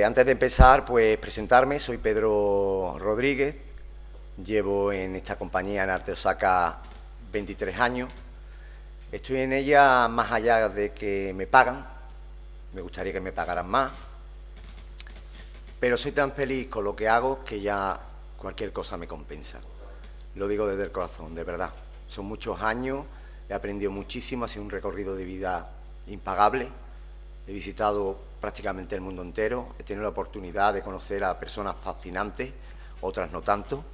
Antes de empezar, pues presentarme, soy Pedro Rodríguez, llevo en esta compañía en Arte Osaka 23 años, estoy en ella más allá de que me pagan, me gustaría que me pagaran más, pero soy tan feliz con lo que hago que ya cualquier cosa me compensa, lo digo desde el corazón, de verdad, son muchos años, he aprendido muchísimo, ha sido un recorrido de vida impagable, he visitado prácticamente el mundo entero, he tenido la oportunidad de conocer a personas fascinantes, otras no tanto,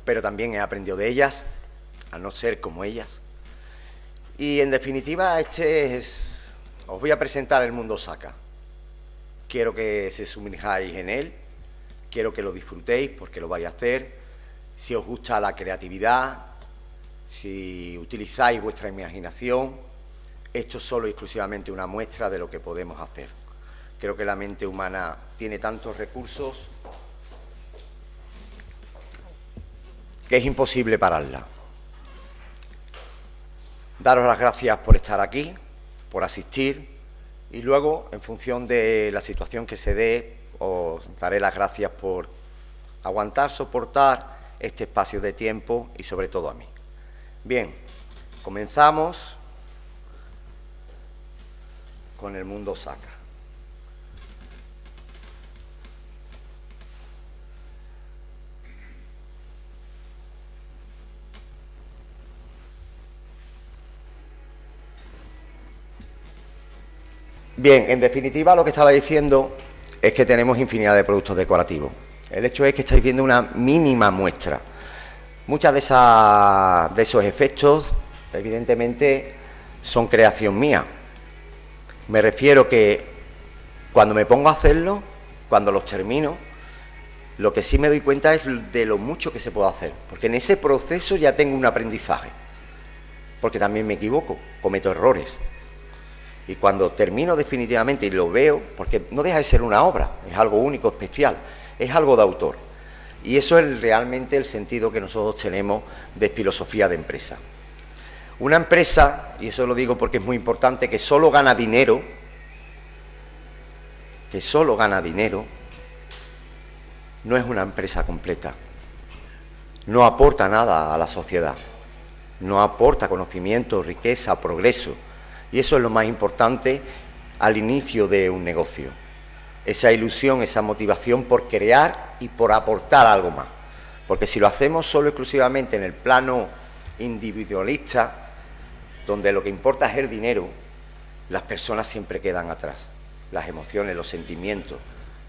pero también he aprendido de ellas, a no ser como ellas. Y en definitiva, os voy a presentar el mundo Osaka. Quiero que se sumerjáis en él, quiero que lo disfrutéis porque lo vais a hacer. Si os gusta la creatividad, si utilizáis vuestra imaginación, esto es solo y exclusivamente una muestra de lo que podemos hacer. Creo que la mente humana tiene tantos recursos que es imposible pararla. Daros las gracias por estar aquí, por asistir, y luego, en función de la situación que se dé, os daré las gracias por aguantar, soportar este espacio de tiempo y sobre todo a mí. Bien, comenzamos con el mundo Osaka. Bien, en definitiva lo que estaba diciendo es que tenemos infinidad de productos decorativos. El hecho es que estáis viendo una mínima muestra. Muchas de esos efectos, evidentemente, son creación mía. Me refiero que cuando me pongo a hacerlo, cuando los termino, lo que sí me doy cuenta es de lo mucho que se puede hacer, porque en ese proceso ya tengo un aprendizaje, porque también me equivoco, cometo errores. Y cuando termino definitivamente y lo veo, porque no deja de ser una obra, es algo único, especial, es algo de autor. Y eso es realmente el sentido que nosotros tenemos de filosofía de empresa. Una empresa, y eso lo digo porque es muy importante, que solo gana dinero, no es una empresa completa. No aporta nada a la sociedad, no aporta conocimiento, riqueza, progreso. Y eso es lo más importante al inicio de un negocio. Esa ilusión, esa motivación por crear y por aportar algo más. Porque si lo hacemos solo exclusivamente en el plano individualista, donde lo que importa es el dinero, las personas siempre quedan atrás. Las emociones, los sentimientos,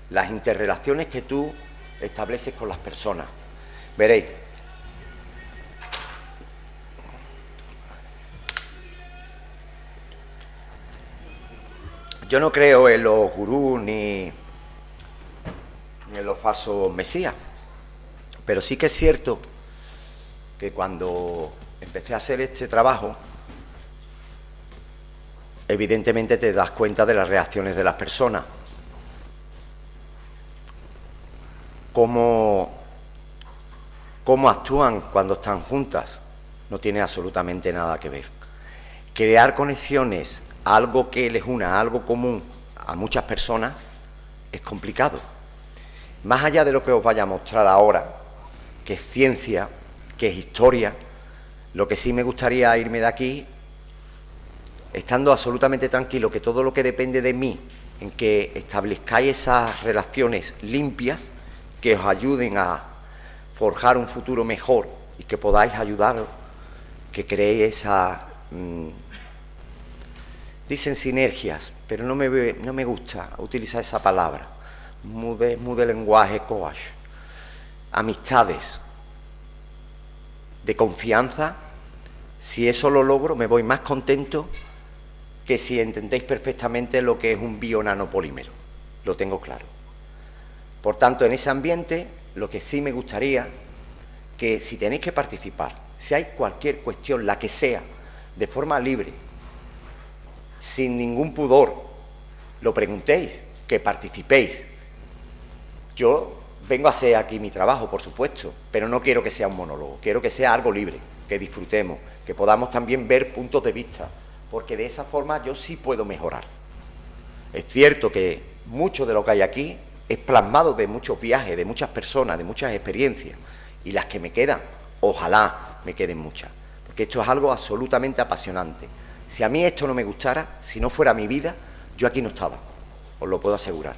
las interrelaciones que tú estableces con las personas. Veréis. Yo no creo en los gurús ni en los falsos mesías, pero sí que es cierto que cuando empecé a hacer este trabajo, evidentemente te das cuenta de las reacciones de las personas, cómo actúan cuando están juntas, no tiene absolutamente nada que ver. Crear conexiones, algo que les una, algo común a muchas personas, es complicado. Más allá de lo que os vaya a mostrar ahora, que es ciencia, que es historia, lo que sí me gustaría irme de aquí estando absolutamente tranquilo que todo lo que depende de mí, en que establezcáis esas relaciones limpias, que os ayuden a forjar un futuro mejor y que podáis ayudaros, que creéis esa... dicen sinergias, pero no me gusta utilizar esa palabra. Mude lenguaje coach. Amistades de confianza. Si eso lo logro, me voy más contento que si entendéis perfectamente lo que es un bionanopolímero. Lo tengo claro. Por tanto, en ese ambiente, lo que sí me gustaría, que si tenéis que participar, si hay cualquier cuestión, la que sea, de forma libre, sin ningún pudor, lo preguntéis, que participéis. Yo vengo a hacer aquí mi trabajo, por supuesto, pero no quiero que sea un monólogo, quiero que sea algo libre, que disfrutemos, que podamos también ver puntos de vista, porque de esa forma yo sí puedo mejorar. Es cierto que mucho de lo que hay aquí es plasmado de muchos viajes, de muchas personas, de muchas experiencias, y las que me quedan, ojalá me queden muchas, porque esto es algo absolutamente apasionante. Si a mí esto no me gustara, si no fuera mi vida, yo aquí no estaba, os lo puedo asegurar.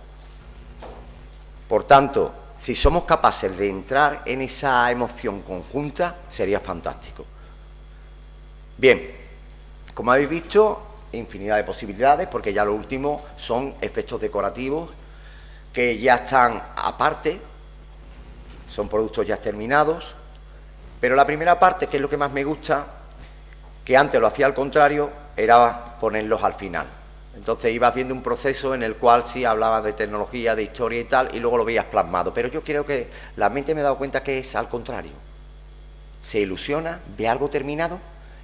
Por tanto, si somos capaces de entrar en esa emoción conjunta, sería fantástico. Bien, como habéis visto, infinidad de posibilidades, porque ya lo último son efectos decorativos que ya están aparte, son productos ya terminados, pero la primera parte, que es lo que más me gusta, que antes lo hacía al contrario, era ponerlos al final. Entonces ibas viendo un proceso en el cual sí hablabas de tecnología, de historia y tal, y luego lo veías plasmado. Pero yo creo que la mente me he dado cuenta que es al contrario. Se ilusiona, ve algo terminado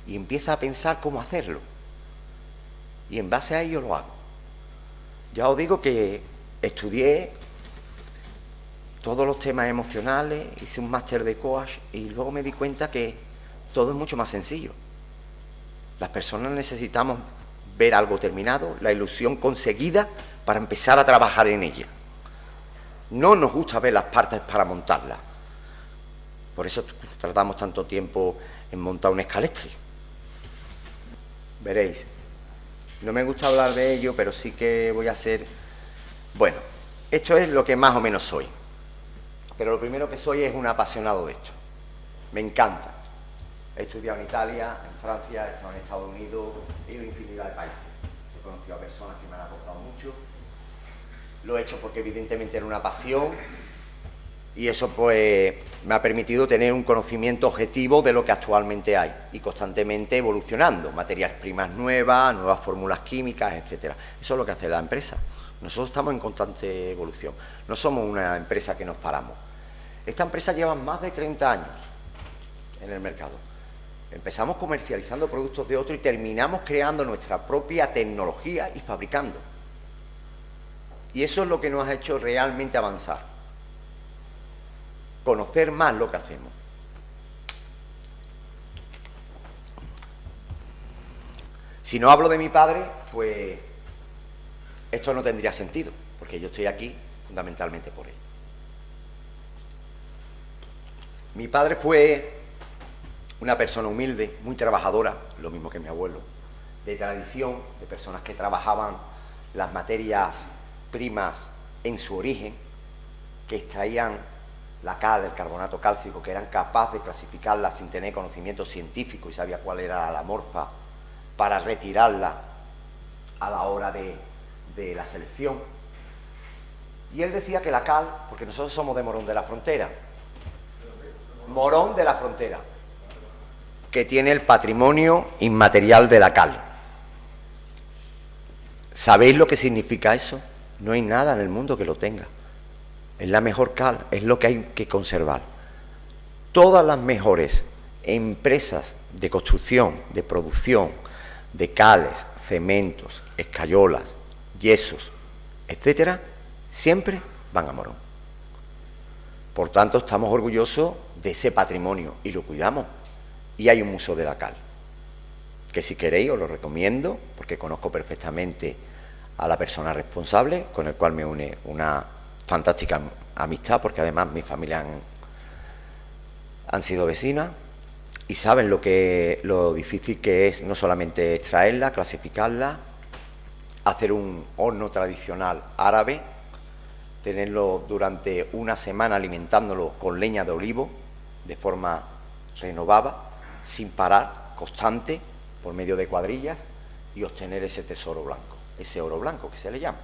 y empieza a pensar cómo hacerlo. Y en base a ello lo hago. Ya os digo que estudié todos los temas emocionales, hice un máster de coach y luego me di cuenta que todo es mucho más sencillo. Las personas necesitamos ver algo terminado, la ilusión conseguida para empezar a trabajar en ella. No nos gusta ver las partes para montarlas. Por eso tardamos tanto tiempo en montar un escalestre. Veréis. No me gusta hablar de ello, pero sí que voy a hacer... Bueno, esto es lo que más o menos soy. Pero lo primero que soy es un apasionado de esto. Me encanta. He estudiado en Italia, en Francia, he estado en Estados Unidos, he ido a infinidad de países. He conocido a personas que me han aportado mucho. Lo he hecho porque evidentemente era una pasión y eso pues me ha permitido tener un conocimiento objetivo de lo que actualmente hay y constantemente evolucionando, materias primas nuevas, nuevas fórmulas químicas, etcétera. Eso es lo que hace la empresa. Nosotros estamos en constante evolución. No somos una empresa que nos paramos. Esta empresa lleva más de 30 años en el mercado. Empezamos comercializando productos de otro y terminamos creando nuestra propia tecnología y fabricando. Y eso es lo que nos ha hecho realmente avanzar. Conocer más lo que hacemos. Si no hablo de mi padre, pues esto no tendría sentido, porque yo estoy aquí fundamentalmente por él. Mi padre fue una persona humilde, muy trabajadora, lo mismo que mi abuelo, de tradición, de personas que trabajaban las materias primas en su origen, que extraían la cal, el carbonato cálcico, que eran capaces de clasificarla sin tener conocimiento científico y sabía cuál era la morfa para retirarla a la hora de la selección. Y él decía que la cal, porque nosotros somos de Morón de la Frontera, Morón de la Frontera, que tiene el patrimonio inmaterial de la cal. ¿Sabéis lo que significa eso? No hay nada en el mundo que lo tenga. Es la mejor cal, es lo que hay que conservar. Todas las mejores empresas de construcción, de producción, de cales, cementos, escayolas, yesos, etcétera, siempre van a Morón. Por tanto, estamos orgullosos de ese patrimonio y lo cuidamos. Y hay un museo de la cal, que si queréis os lo recomiendo, porque conozco perfectamente a la persona responsable, con el cual me une una fantástica amistad, porque además mi familia han sido vecinas y saben lo difícil que es no solamente extraerla, clasificarla, hacer un horno tradicional árabe, tenerlo durante una semana alimentándolo con leña de olivo de forma renovada, sin parar, constante, por medio de cuadrillas, y obtener ese tesoro blanco, ese oro blanco que se le llama.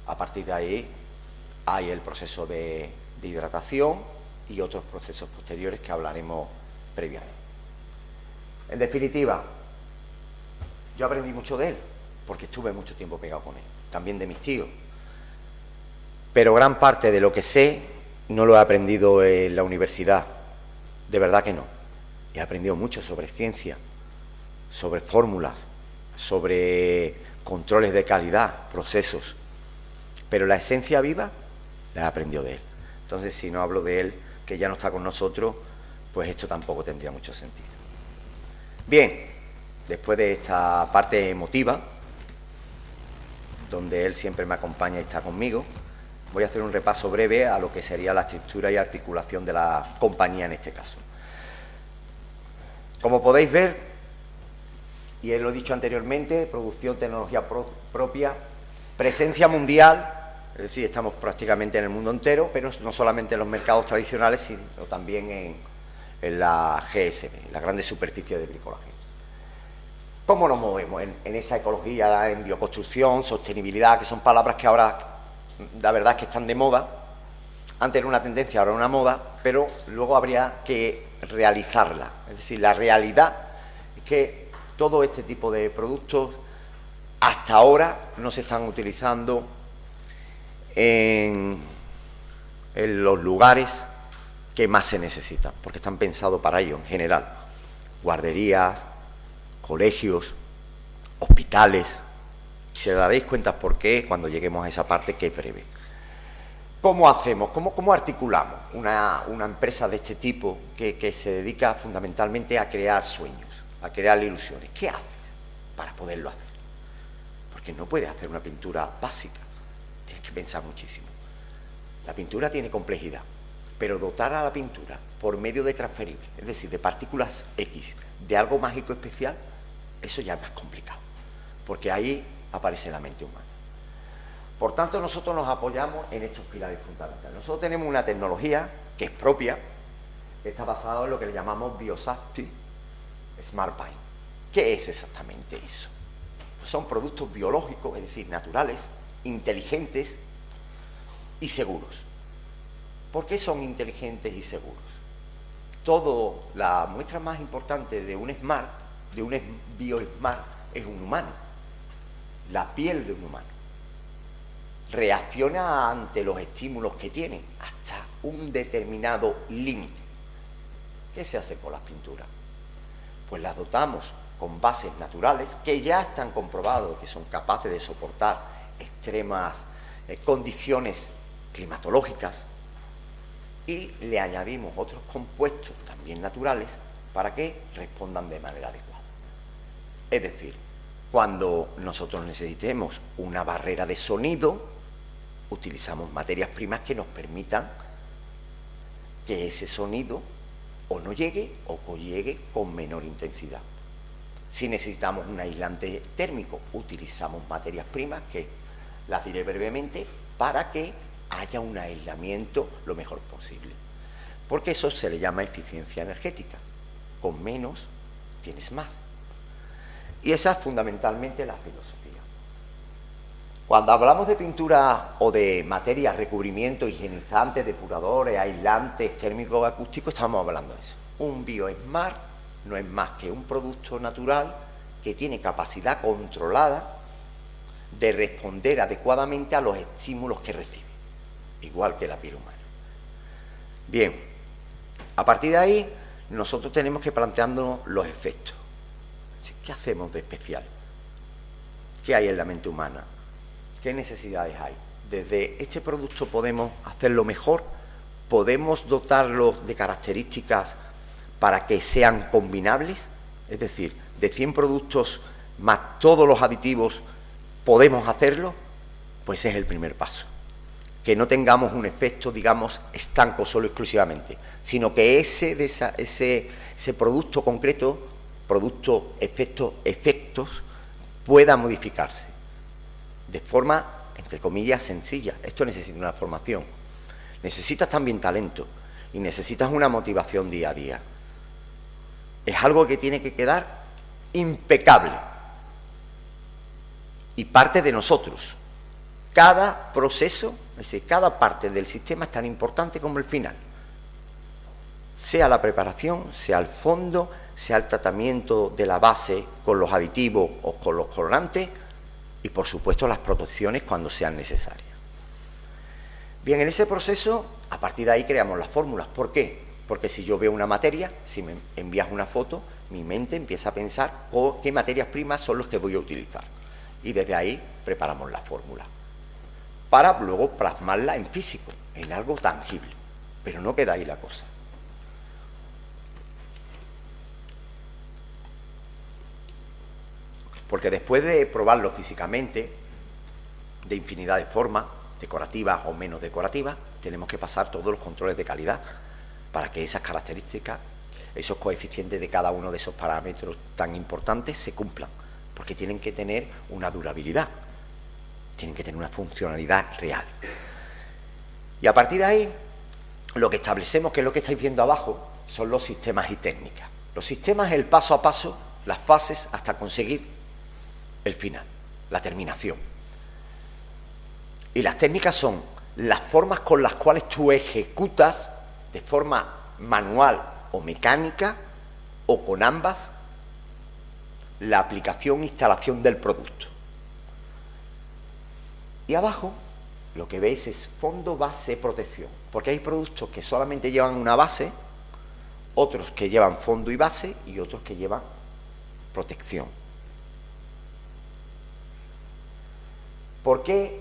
A partir de ahí hay el proceso de hidratación y otros procesos posteriores que hablaremos previamente. En definitiva, yo aprendí mucho de él, porque estuve mucho tiempo pegado con él, también de mis tíos. Pero gran parte de lo que sé no lo he aprendido en la universidad, de verdad que no. He aprendido mucho sobre ciencia, sobre fórmulas, sobre controles de calidad, procesos, pero la esencia viva la he aprendido de él. Entonces, si no hablo de él, que ya no está con nosotros, pues esto tampoco tendría mucho sentido. Bien, después de esta parte emotiva, donde él siempre me acompaña y está conmigo. Voy a hacer un repaso breve a lo que sería la estructura y articulación de la compañía en este caso. Como podéis ver, y lo he dicho anteriormente, producción, tecnología propia, presencia mundial, es decir, estamos prácticamente en el mundo entero, pero no solamente en los mercados tradicionales, sino también en la GSB, las grandes superficies de bricolaje. ¿Cómo nos movemos en esa ecología, en bioconstrucción, sostenibilidad, que son palabras que ahora, la verdad es que están de moda? Antes era una tendencia, ahora una moda, pero luego habría que realizarla. Es decir, la realidad es que todo este tipo de productos hasta ahora no se están utilizando en los lugares que más se necesitan, porque están pensados para ello en general. Guarderías, colegios, hospitales. Se daréis cuenta por qué cuando lleguemos a esa parte, que es breve. ¿Cómo hacemos? ¿Cómo articulamos una empresa de este tipo que se dedica fundamentalmente a crear sueños, a crear ilusiones? ¿Qué haces para poderlo hacer? Porque no puedes hacer una pintura básica, tienes que pensar muchísimo. La pintura tiene complejidad, pero dotar a la pintura por medio de transferibles, es decir, de partículas X, de algo mágico especial, eso ya es más complicado, porque ahí aparece la mente humana. Por tanto, nosotros nos apoyamos en estos pilares fundamentales. Nosotros tenemos una tecnología que es propia, que está basada en lo que le llamamos Biosafety Smart Paint. ¿Qué es exactamente eso? Son productos biológicos, es decir, naturales, inteligentes y seguros. ¿Por qué son inteligentes y seguros? La muestra más importante de un Smart, de un BioSmart, es un humano, la piel de un humano. Reacciona ante los estímulos que tiene hasta un determinado límite. ¿Qué se hace con las pinturas? Pues las dotamos con bases naturales que ya están comprobados que son capaces de soportar extremas condiciones climatológicas, y le añadimos otros compuestos también naturales para que respondan de manera adecuada. Es decir, cuando nosotros necesitemos una barrera de sonido, utilizamos materias primas que nos permitan que ese sonido o no llegue o llegue con menor intensidad. Si necesitamos un aislante térmico, utilizamos materias primas que las diré brevemente para que haya un aislamiento lo mejor posible. Porque eso se le llama eficiencia energética. Con menos tienes más. Y esa es fundamentalmente la filosofía. Cuando hablamos de pintura o de materias, recubrimiento, higienizantes, depuradores, aislantes, térmicos, acústicos, estamos hablando de eso. Un BioSmart no es más que un producto natural que tiene capacidad controlada de responder adecuadamente a los estímulos que recibe, igual que la piel humana. Bien, a partir de ahí nosotros tenemos que plantearnos los efectos. ¿Qué hacemos de especial? ¿Qué hay en la mente humana? ¿Qué necesidades hay? Desde este producto podemos hacerlo mejor, podemos dotarlo de características para que sean combinables, es decir, de 100 productos más todos los aditivos, ¿podemos hacerlo? Pues es el primer paso. Que no tengamos un efecto, digamos, estanco solo exclusivamente, sino que ese producto concreto, producto, efectos, pueda modificarse de forma, entre comillas, sencilla. Esto necesita una formación. Necesitas también talento y necesitas una motivación día a día. Es algo que tiene que quedar impecable y parte de nosotros. Cada proceso, es decir, cada parte del sistema es tan importante como el final. Sea la preparación, sea el fondo, sea el tratamiento de la base con los aditivos o con los colorantes y, por supuesto, las protecciones cuando sean necesarias. Bien, en ese proceso, a partir de ahí creamos las fórmulas. ¿Por qué? Porque si yo veo una materia, si me envías una foto, mi mente empieza a pensar qué materias primas son las que voy a utilizar. Y desde ahí preparamos la fórmula, para luego plasmarla en físico, en algo tangible. Pero no queda ahí la cosa. Porque después de probarlo físicamente, de infinidad de formas, decorativas o menos decorativas, tenemos que pasar todos los controles de calidad para que esas características, esos coeficientes de cada uno de esos parámetros tan importantes se cumplan, porque tienen que tener una durabilidad, tienen que tener una funcionalidad real. Y a partir de ahí, lo que establecemos, que es lo que estáis viendo abajo, son los sistemas y técnicas. Los sistemas es el paso a paso, las fases hasta conseguir el final, la terminación. Y las técnicas son las formas con las cuales tú ejecutas de forma manual o mecánica, o con ambas, la aplicación e instalación del producto. Y abajo lo que veis es fondo, base, protección, porque hay productos que solamente llevan una base, otros que llevan fondo y base y otros que llevan protección. ¿Por qué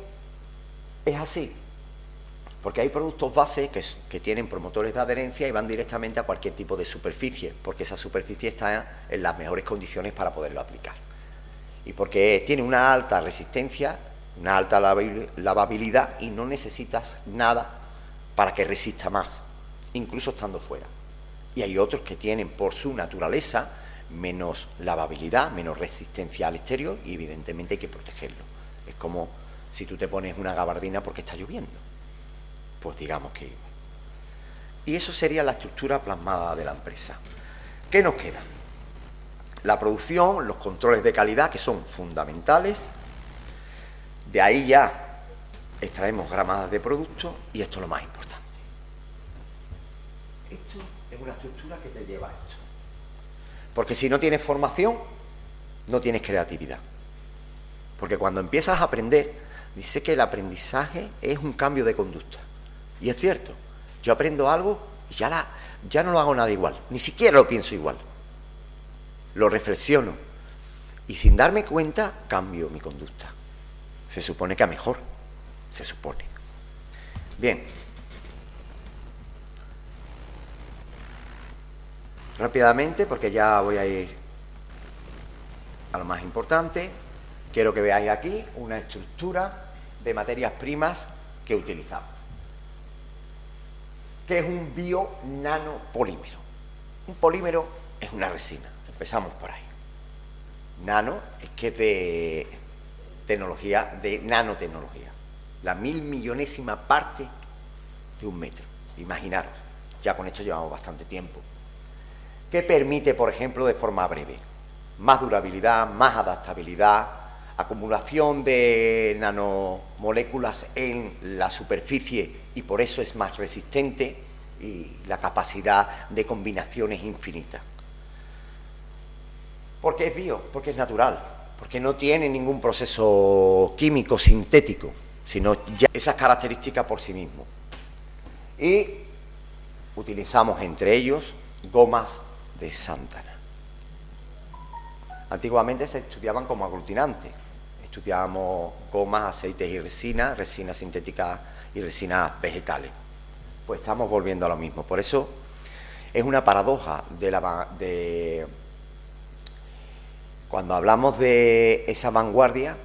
es así? Porque hay productos base que tienen promotores de adherencia y van directamente a cualquier tipo de superficie, porque esa superficie está en las mejores condiciones para poderlo aplicar. Y porque tiene una alta resistencia, una alta lavabilidad y no necesitas nada para que resista más, incluso estando fuera. Y hay otros que tienen por su naturaleza menos lavabilidad, menos resistencia al exterior y evidentemente hay que protegerlo. Es como si tú te pones una gabardina porque está lloviendo. Pues digamos que... Y eso sería la estructura plasmada de la empresa. ¿Qué nos queda? La producción, los controles de calidad, que son fundamentales. De ahí ya extraemos gramadas de producto y esto es lo más importante. Esto es una estructura que te lleva a esto. Porque si no tienes formación, no tienes creatividad. Porque cuando empiezas a aprender, dice que el aprendizaje es un cambio de conducta. Y es cierto, yo aprendo algo y ya no lo hago nada igual, ni siquiera lo pienso igual. Lo reflexiono y sin darme cuenta cambio mi conducta. Se supone que a mejor, se supone. Bien. Rápidamente, porque ya voy a ir a lo más importante, quiero que veáis aquí una estructura de materias primas que utilizamos. ¿Qué es un bio-nanopolímero? Un polímero es una resina, empezamos por ahí. Nano es que de tecnología, de nanotecnología, la 1000.000.000ª parte de un metro. Imaginaros, ya con esto llevamos bastante tiempo. ¿Qué permite, por ejemplo, de forma breve? Más durabilidad, más adaptabilidad, acumulación de nanomoléculas en la superficie y por eso es más resistente y la capacidad de combinaciones infinitas. ¿Por qué es bio? Porque es natural, porque no tiene ningún proceso químico sintético, sino ya esas características por sí mismo. Y utilizamos entre ellos gomas de sántana. Antiguamente se estudiaban como aglutinantes. Estudiábamos gomas, aceites y resinas sintéticas y resinas vegetales. Pues estamos volviendo a lo mismo. Por eso es una paradoja cuando hablamos de esa vanguardia,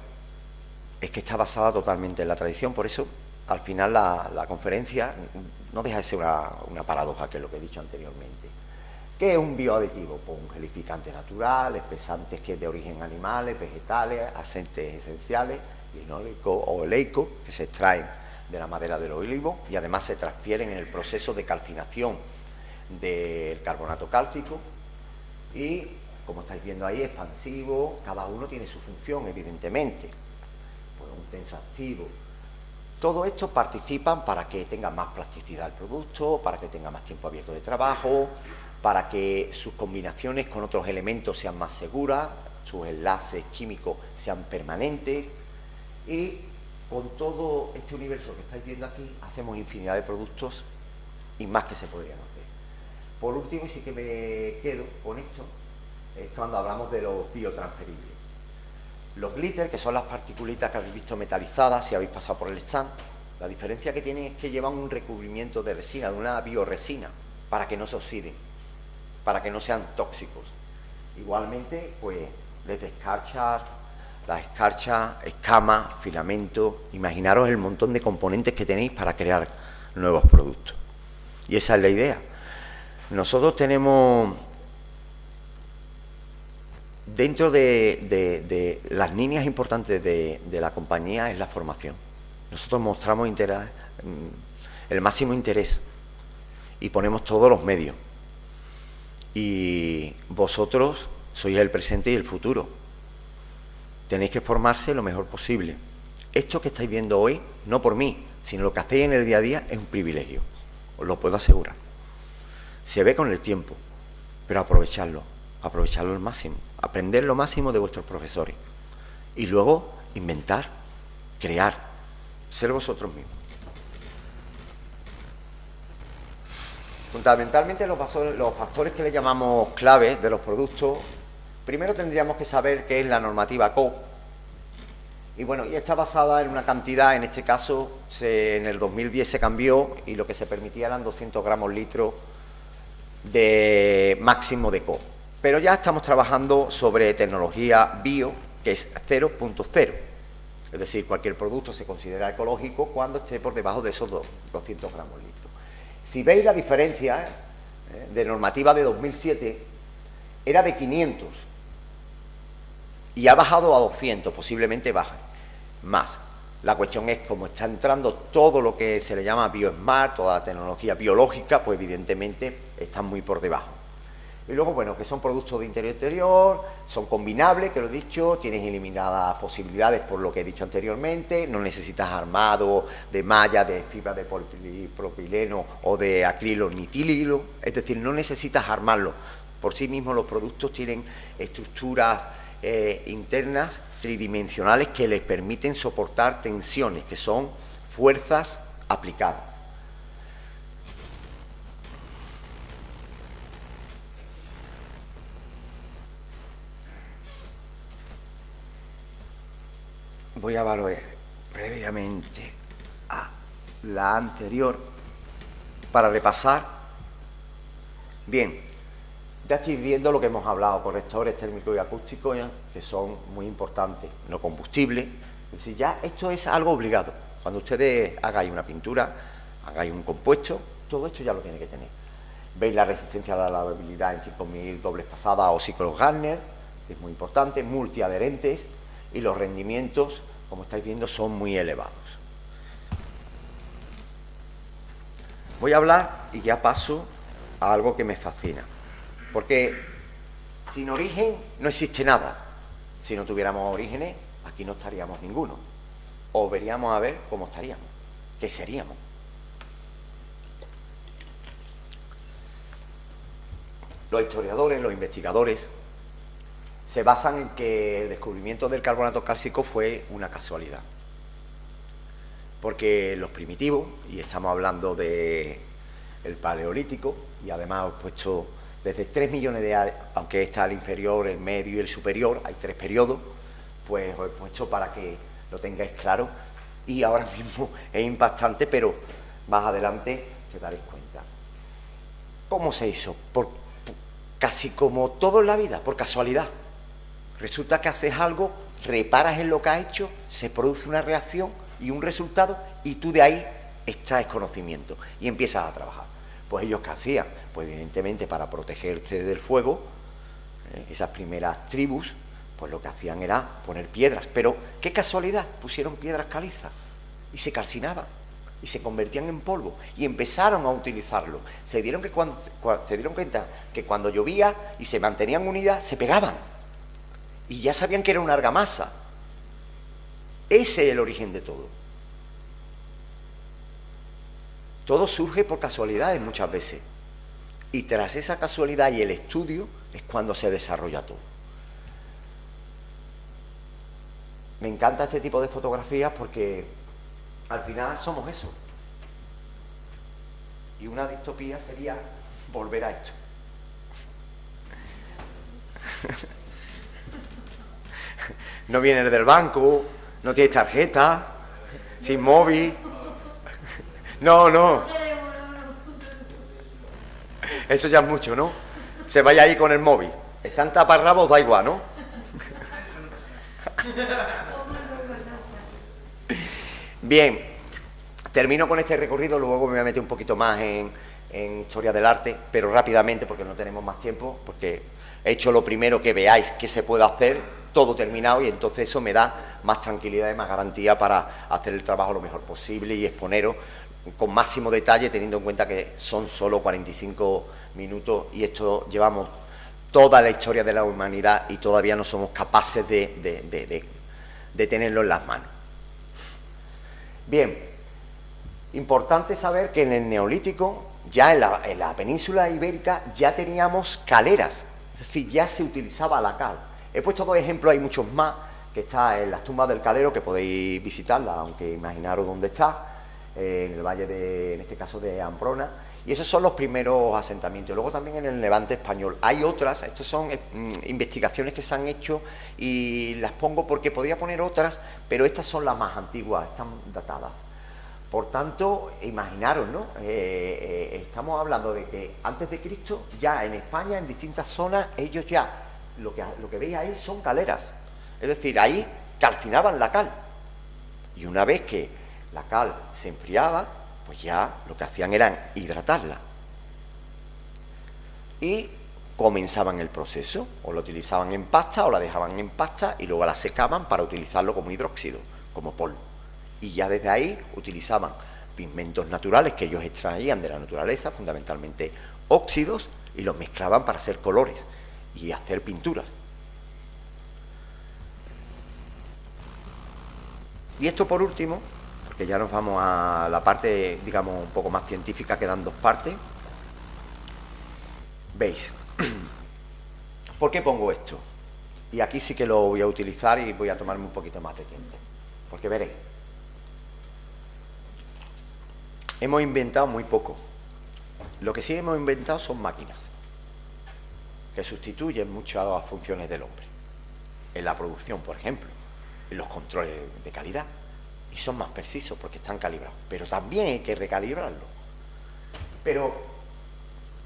es que está basada totalmente en la tradición. Por eso, al final, la conferencia no deja de ser una paradoja, que es lo que he dicho anteriormente. ¿Qué es un bioaditivo? Pues un gelificante natural, espesantes que es de origen animales, vegetales, aceites esenciales, linóleico o oleico, que se extraen de la madera del olivo y además se transfieren en el proceso de calcinación del carbonato cálcico y, como estáis viendo ahí, expansivo, cada uno tiene su función, evidentemente. Pues un tensoactivo. Todo esto participan para que tenga más plasticidad el producto, para que tenga más tiempo abierto de trabajo, para que sus combinaciones con otros elementos sean más seguras, sus enlaces químicos sean permanentes y con todo este universo que estáis viendo aquí hacemos infinidad de productos y más que se podrían hacer. Por último, y sí que me quedo con esto, es cuando hablamos de los biotransferibles. Los glitter, que son las particulitas que habéis visto metalizadas si habéis pasado por el stand, la diferencia que tienen es que llevan un recubrimiento de resina, de una bioresina, para que no se oxiden, para que no sean tóxicos. Igualmente, pues les descarchas las escarchas, escamas, filamentos. Imaginaros el montón de componentes que tenéis para crear nuevos productos. Y esa es la idea. Nosotros tenemos, dentro de las líneas importantes de la compañía, es la formación. Nosotros mostramos el máximo interés y ponemos todos los medios. Y vosotros sois el presente y el futuro. Tenéis que formarse lo mejor posible. Esto que estáis viendo hoy, no por mí, sino lo que hacéis en el día a día, es un privilegio. Os lo puedo asegurar. Se ve con el tiempo, pero aprovecharlo al máximo. Aprender lo máximo de vuestros profesores. Y luego inventar, crear, ser vosotros mismos. Fundamentalmente los factores que le llamamos clave de los productos, primero tendríamos que saber qué es la normativa CO. Y bueno, y está basada en una cantidad, en este caso en el 2010 se cambió y lo que se permitía eran 200 gramos litro de máximo de CO. Pero ya estamos trabajando sobre tecnología bio, que es 0.0. Es decir, cualquier producto se considera ecológico cuando esté por debajo de esos 200 gramos litro. Si veis la diferencia de normativa de 2007, era de 500 y ha bajado a 200, posiblemente baje más. La cuestión es, como está entrando todo lo que se le llama BioSmart, toda la tecnología biológica, pues evidentemente están muy por debajo. Y luego, bueno, que son productos de interior-exterior, son combinables, que lo he dicho, tienes eliminadas posibilidades por lo que he dicho anteriormente, no necesitas armado de malla, de fibra de polipropileno o de acrilo ni tililo, es decir, no necesitas armarlo. Por sí mismos los productos tienen estructuras internas tridimensionales que les permiten soportar tensiones, que son fuerzas aplicadas. Voy a evaluar previamente a la anterior para repasar. Bien, ya estáis viendo lo que hemos hablado, correctores térmicos y acústicos, que son muy importantes, no combustibles. Es decir, ya esto es algo obligado. Cuando ustedes hagáis una pintura, hagáis un compuesto, todo esto ya lo tiene que tener. Veis la resistencia a la lavabilidad en 5000 dobles pasadas o ciclos Gartner, que es muy importante, multiadherentes, y los rendimientos, como estáis viendo, son muy elevados. Voy a hablar y ya paso a algo que me fascina, porque sin origen no existe nada. Si no tuviéramos orígenes, aquí no estaríamos ninguno, o veríamos a ver cómo estaríamos, qué seríamos. Los historiadores, los investigadores, se basan en que el descubrimiento del carbonato cálcico fue una casualidad. Porque los primitivos, y estamos hablando del paleolítico, y además he puesto desde 3 millones de años, aunque está el inferior, el medio y el superior, hay 3 periodos, pues os he puesto para que lo tengáis claro, y ahora mismo es impactante, pero más adelante se daréis cuenta. ¿Cómo se hizo? Casi como todo en la vida, por casualidad. Resulta que haces algo, reparas en lo que has hecho, se produce una reacción y un resultado, y tú de ahí extraes conocimiento y empiezas a trabajar. Pues ellos, ¿qué hacían? Pues evidentemente para protegerse del fuego, esas primeras tribus, pues lo que hacían era poner piedras. Pero qué casualidad, pusieron piedras calizas y se calcinaban y se convertían en polvo y empezaron a utilizarlo. Se dieron cuenta que cuando llovía y se mantenían unidas, se pegaban. Y ya sabían que era una argamasa. Ese es el origen de todo. Todo surge por casualidades muchas veces. Y tras esa casualidad y el estudio es cuando se desarrolla todo. Me encanta este tipo de fotografías porque al final somos eso. Y una distopía sería volver a esto. No vienes del banco, no tienes tarjeta, sin móvil. No. Eso ya es mucho, ¿no? Se vaya ahí con el móvil. Están taparrabos, da igual, ¿no? Bien, termino con este recorrido, luego me voy a meter un poquito más en historia del arte, pero rápidamente porque no tenemos más tiempo, porque he hecho lo primero que veáis que se puede hacer, todo terminado, y entonces eso me da más tranquilidad y más garantía para hacer el trabajo lo mejor posible y exponeros con máximo detalle, teniendo en cuenta que son solo 45 minutos y esto llevamos toda la historia de la humanidad y todavía no somos capaces de tenerlo en las manos. Bien, importante saber que en el Neolítico, ya en la península ibérica, ya teníamos caleras, es decir, ya se utilizaba la cal. He puesto dos ejemplos, hay muchos más, que está en las tumbas del Calero, que podéis visitarlas, aunque imaginaros dónde está, en el valle en este caso de Ambrona, y esos son los primeros asentamientos. Luego también en el Levante español hay otras, estas son investigaciones que se han hecho y las pongo porque podría poner otras, pero estas son las más antiguas, están datadas. Por tanto, imaginaros, ¿no? Estamos hablando de que antes de Cristo, ya en España, en distintas zonas, ellos ya, lo que veis ahí son caleras. Es decir, ahí calcinaban la cal. Y una vez que la cal se enfriaba, pues ya lo que hacían era hidratarla. Y comenzaban el proceso, o lo utilizaban en pasta, o la dejaban en pasta, y luego la secaban para utilizarlo como hidróxido, como polvo. Y ya desde ahí utilizaban pigmentos naturales que ellos extraían de la naturaleza, fundamentalmente óxidos, y los mezclaban para hacer colores y hacer pinturas. Y esto por último, porque ya nos vamos a la parte, digamos, un poco más científica, quedan dos partes. ¿Veis? ¿Por qué pongo esto? Y aquí sí que lo voy a utilizar y voy a tomarme un poquito más de tiempo, porque veréis. Hemos inventado muy poco. Lo que sí hemos inventado son máquinas que sustituyen muchas funciones del hombre. En la producción, por ejemplo, en los controles de calidad. Y son más precisos porque están calibrados. Pero también hay que recalibrarlo. Pero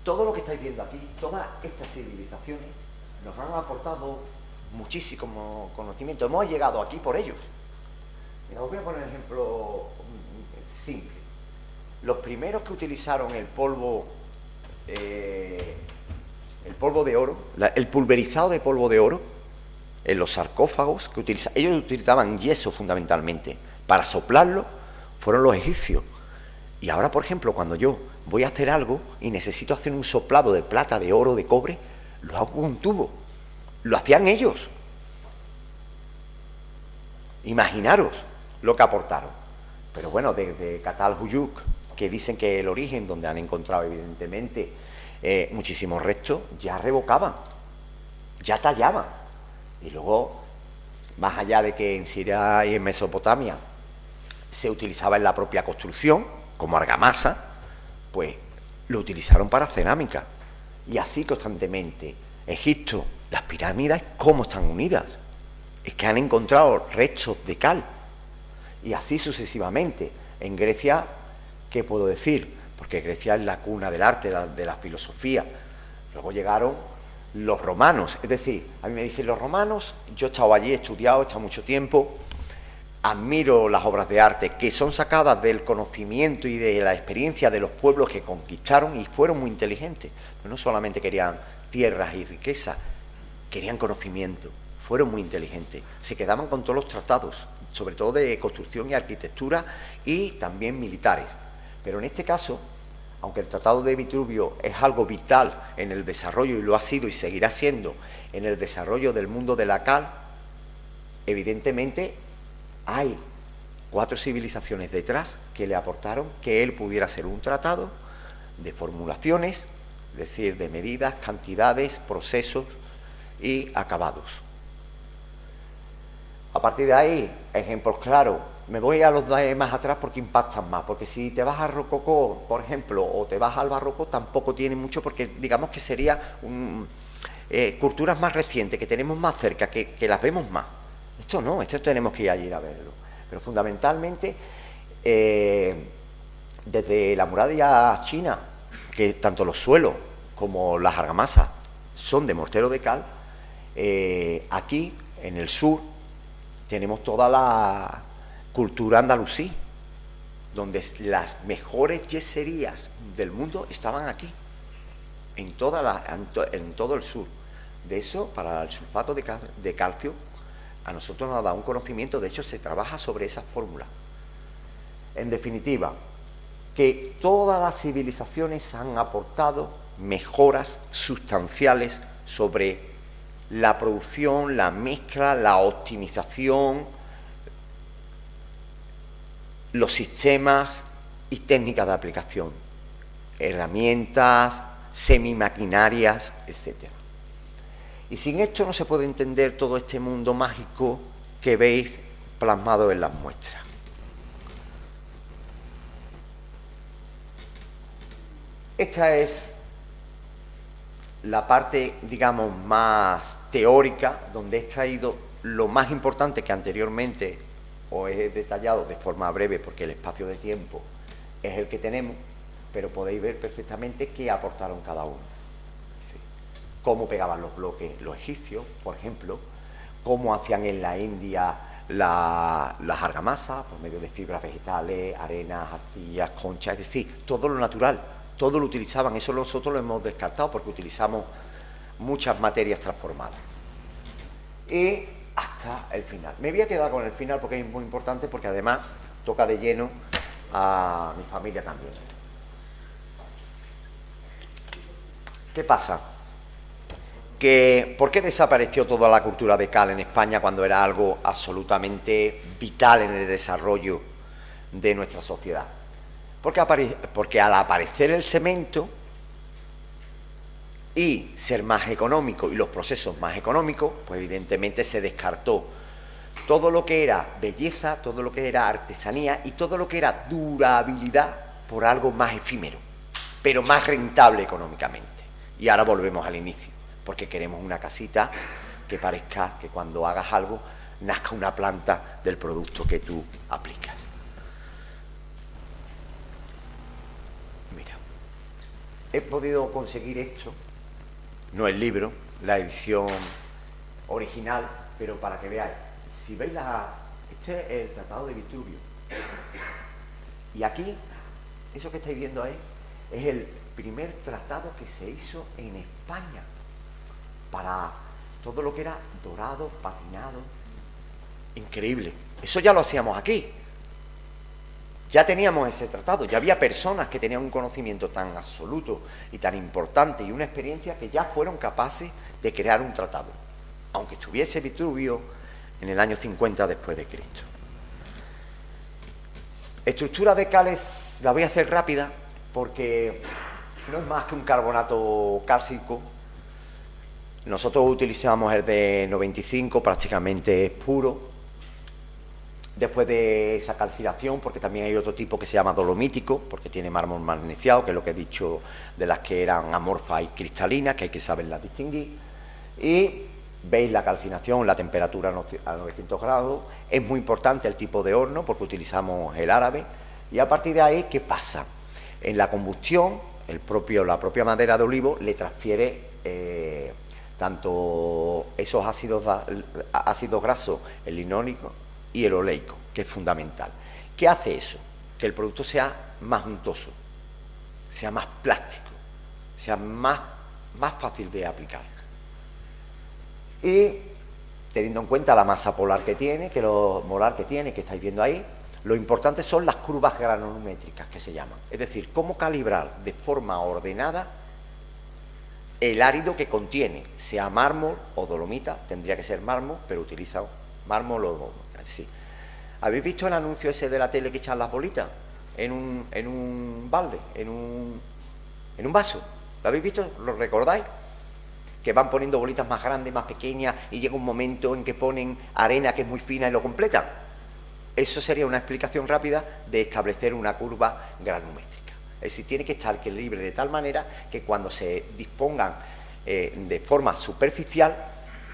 todo lo que estáis viendo aquí, todas estas civilizaciones, nos han aportado muchísimo conocimiento. Hemos llegado aquí por ellos. Mira, os voy a poner un ejemplo simple. Los primeros que utilizaron el polvo de oro, el pulverizado de polvo de oro, en los sarcófagos, ellos utilizaban yeso fundamentalmente para soplarlo, fueron los egipcios. Y ahora, por ejemplo, cuando yo voy a hacer algo y necesito hacer un soplado de plata, de oro, de cobre, lo hago con un tubo. Lo hacían ellos. Imaginaros lo que aportaron. Pero bueno, desde Catalhuyuk, que dicen que el origen, donde han encontrado evidentemente muchísimos restos, ya revocaban, ya tallaban. Y luego, más allá de que en Siria y en Mesopotamia se utilizaba en la propia construcción, como argamasa, pues lo utilizaron para cerámica. Y así constantemente. Egipto, las pirámides, ¿cómo están unidas? Es que han encontrado restos de cal. Y así sucesivamente. En Grecia, ¿qué puedo decir? Porque Grecia es la cuna del arte, de la filosofía. Luego llegaron los romanos. Es decir, a mí me dicen los romanos, yo he estado allí, he estudiado, he estado mucho tiempo, admiro las obras de arte que son sacadas del conocimiento y de la experiencia de los pueblos que conquistaron y fueron muy inteligentes. Pero no solamente querían tierras y riquezas, querían conocimiento, fueron muy inteligentes. Se quedaban con todos los tratados, sobre todo de construcción y arquitectura y también militares. Pero en este caso, aunque el Tratado de Vitruvio es algo vital en el desarrollo, y lo ha sido y seguirá siendo en el desarrollo del mundo de la cal, evidentemente hay 4 civilizaciones detrás que le aportaron que él pudiera ser un tratado de formulaciones, es decir, de medidas, cantidades, procesos y acabados. A partir de ahí, ejemplos claros. Me voy a los de más atrás porque impactan más, porque si te vas al rococó, por ejemplo, o te vas al barroco, tampoco tiene mucho, porque digamos que sería culturas más recientes, que tenemos más cerca, que las vemos más. Esto no, esto tenemos que ir allí a verlo. Pero fundamentalmente, desde la muralla china, que tanto los suelos como las argamasas son de mortero de cal, aquí, en el sur, tenemos toda la cultura andalusí, donde las mejores yeserías del mundo estaban aquí, en todo el sur. De eso, para el sulfato de calcio, a nosotros nos ha dado un conocimiento, de hecho se trabaja sobre esa fórmula. En definitiva, que todas las civilizaciones han aportado mejoras sustanciales sobre la producción, la mezcla, la optimización, los sistemas y técnicas de aplicación, herramientas, semimaquinarias, etc. Y sin esto no se puede entender todo este mundo mágico que veis plasmado en las muestras. Esta es la parte, digamos, más teórica, donde he extraído lo más importante que anteriormente os he detallado de forma breve, porque el espacio de tiempo es el que tenemos, pero podéis ver perfectamente qué aportaron cada uno. Sí. Cómo pegaban los bloques los egipcios, por ejemplo, cómo hacían en la India las argamasas, por medio de fibras vegetales, arenas, arcillas, conchas, es decir, todo lo natural. Todo lo utilizaban, eso nosotros lo hemos descartado porque utilizamos muchas materias transformadas. Y hasta el final. Me voy a quedar con el final porque es muy importante, porque además toca de lleno a mi familia también. ¿Qué pasa? ¿Por qué desapareció toda la cultura de cal en España cuando era algo absolutamente vital en el desarrollo de nuestra sociedad? Porque al aparecer el cemento y ser más económico y los procesos más económicos, pues evidentemente se descartó todo lo que era belleza, todo lo que era artesanía y todo lo que era durabilidad por algo más efímero, pero más rentable económicamente. Y ahora volvemos al inicio, porque queremos una casita que parezca que cuando hagas algo nazca una planta del producto que tú aplicas. He podido conseguir esto, no el libro, la edición original, pero para que veáis. Si veis este es el Tratado de Vitruvio. Y aquí, eso que estáis viendo ahí, es el primer tratado que se hizo en España para todo lo que era dorado, patinado. Increíble. Eso ya lo hacíamos aquí. Ya teníamos ese tratado, ya había personas que tenían un conocimiento tan absoluto y tan importante y una experiencia que ya fueron capaces de crear un tratado, aunque estuviese Vitruvio en el año 50 después de Cristo. Estructura de cales la voy a hacer rápida porque no es más que un carbonato cálcico. Nosotros utilizamos el de 95, prácticamente es puro. Después de esa calcinación, porque también hay otro tipo que se llama dolomítico, porque tiene mármol magnesiado, que es lo que he dicho de las que eran amorfas y cristalinas, que hay que saberlas distinguir. Y veis la calcinación, la temperatura a 900 grados. Es muy importante el tipo de horno, porque utilizamos el árabe. Y a partir de ahí, ¿qué pasa? En la combustión, la propia madera de olivo le transfiere tanto esos ácidos grasos, el linólico y el oleico, que es fundamental. ¿Qué hace eso? Que el producto sea más untoso, sea más plástico, sea más fácil de aplicar. Y teniendo en cuenta la masa molar que tiene, que estáis viendo ahí, lo importante son las curvas granulométricas, que se llaman. Es decir, cómo calibrar de forma ordenada el árido que contiene, sea mármol o dolomita, tendría que ser mármol, pero utiliza mármol o dolomita. Sí. ¿Habéis visto el anuncio ese de la tele que echan las bolitas en un balde, en un vaso? ¿Lo habéis visto? ¿Lo recordáis? Que van poniendo bolitas más grandes, más pequeñas, y llega un momento en que ponen arena que es muy fina y lo completan. Eso sería una explicación rápida de establecer una curva granumétrica. Es decir, tiene que estar libre de tal manera que cuando se dispongan de forma superficial,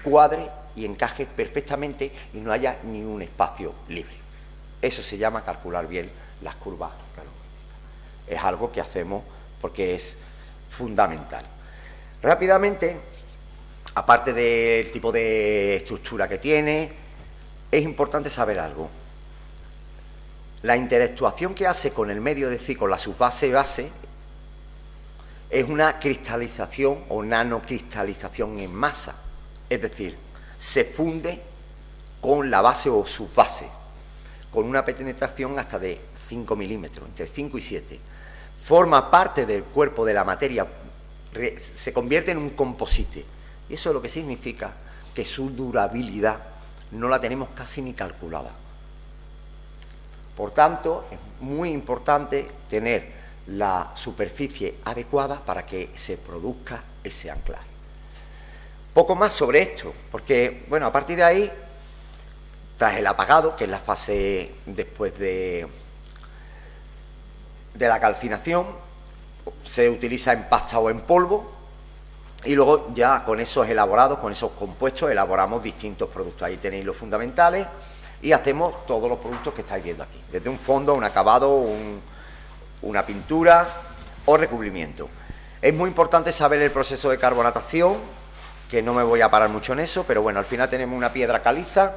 cuadre y encaje perfectamente y no haya ni un espacio libre. Eso se llama calcular bien las curvas granumétricas. Es algo que hacemos porque es fundamental. Rápidamente, aparte del tipo de estructura que tiene, es importante saber algo. La interactuación que hace con el medio, es decir, con la subbase-base, es una cristalización o nanocristalización en masa. Es decir, se funde con la base o subbase, con una penetración hasta de 5 milímetros, entre 5 y 7. Forma parte del cuerpo de la materia, se convierte en un composite. Y eso es lo que significa que su durabilidad no la tenemos casi ni calculada. Por tanto, es muy importante tener la superficie adecuada para que se produzca ese anclaje. Poco más sobre esto, porque, bueno, a partir de ahí, tras el apagado, que es la fase después de la calcinación, se utiliza en pasta o en polvo, y luego ya con esos elaborados, con esos compuestos, elaboramos distintos productos. Ahí tenéis los fundamentales y hacemos todos los productos que estáis viendo aquí, desde un fondo, un acabado, una pintura o recubrimiento. Es muy importante saber el proceso de carbonatación, que no me voy a parar mucho en eso, pero bueno, al final tenemos una piedra caliza